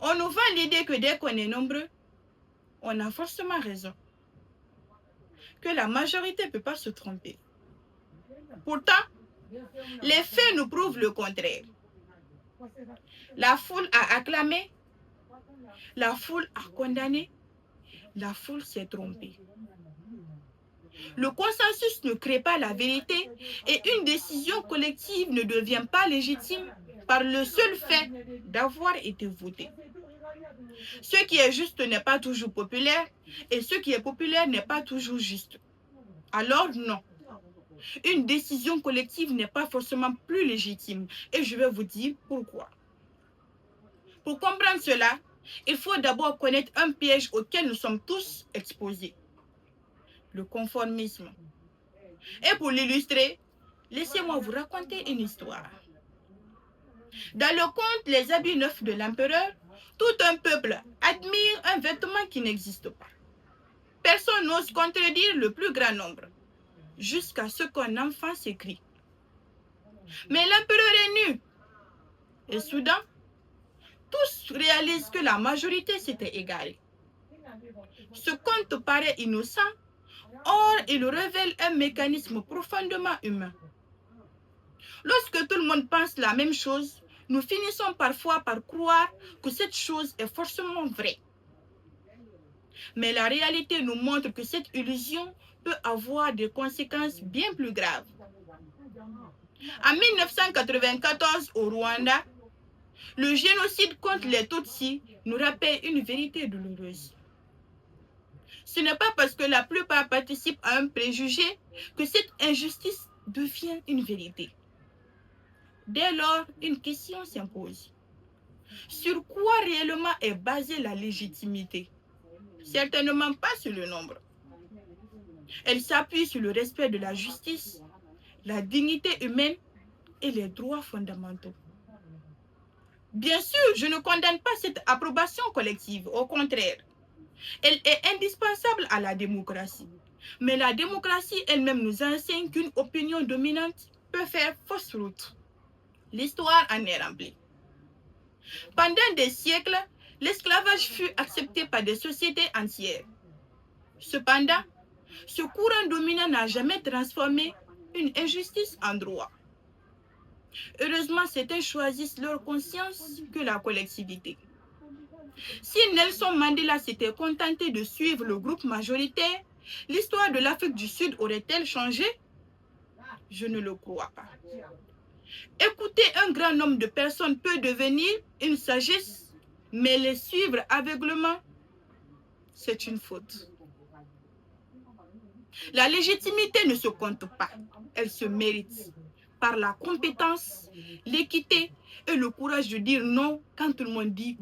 On nous vend l'idée que dès qu'on est nombreux, on a forcément raison. Que la majorité ne peut pas se tromper. Pourtant, les faits nous prouvent le contraire. La foule a acclamé, la foule a condamné, la foule s'est trompée. Le consensus ne crée pas la vérité et une décision collective ne devient pas légitime par le seul fait d'avoir été voté. Ce qui est juste n'est pas toujours populaire et ce qui est populaire n'est pas toujours juste. Alors non, une décision collective n'est pas forcément plus légitime et je vais vous dire pourquoi. Pour comprendre cela, il faut d'abord connaître un piège auquel nous sommes tous exposés, le conformisme. Et pour l'illustrer, laissez-moi vous raconter une histoire. Dans le conte Les habits neufs de l'empereur, tout un peuple admire un vêtement qui n'existe pas. Personne n'ose contredire le plus grand nombre, jusqu'à ce qu'un enfant s'écrie. Mais l'empereur est nu. Et soudain, tous réalisent que la majorité s'était égarée. Ce conte paraît innocent, or il révèle un mécanisme profondément humain. Lorsque tout le monde pense la même chose, nous finissons parfois par croire que cette chose est forcément vraie. Mais la réalité nous montre que cette illusion peut avoir des conséquences bien plus graves. En 1994, au Rwanda, le génocide contre les Tutsis nous rappelle une vérité douloureuse. Ce n'est pas parce que la plupart participent à un préjugé que cette injustice devient une vérité. Dès lors, une question s'impose. Sur quoi réellement est basée la légitimité? Certainement pas sur le nombre. Elle s'appuie sur le respect de la justice, la dignité humaine et les droits fondamentaux. Bien sûr, je ne condamne pas cette approbation collective, au contraire. Elle est indispensable à la démocratie. Mais la démocratie elle-même nous enseigne qu'une opinion dominante peut faire fausse route. L'histoire en est remplie. Pendant des siècles, l'esclavage fut accepté par des sociétés entières. Cependant, ce courant dominant n'a jamais transformé une injustice en droit. Heureusement, certains choisissent leur conscience que la collectivité. Si Nelson Mandela s'était contenté de suivre le groupe majoritaire, l'histoire de l'Afrique du Sud aurait-elle changé? Je ne le crois pas. Écouter un grand nombre de personnes peut devenir une sagesse, mais les suivre aveuglément, c'est une faute. La légitimité ne se compte pas, elle se mérite par la compétence, l'équité et le courage de dire non quand tout le monde dit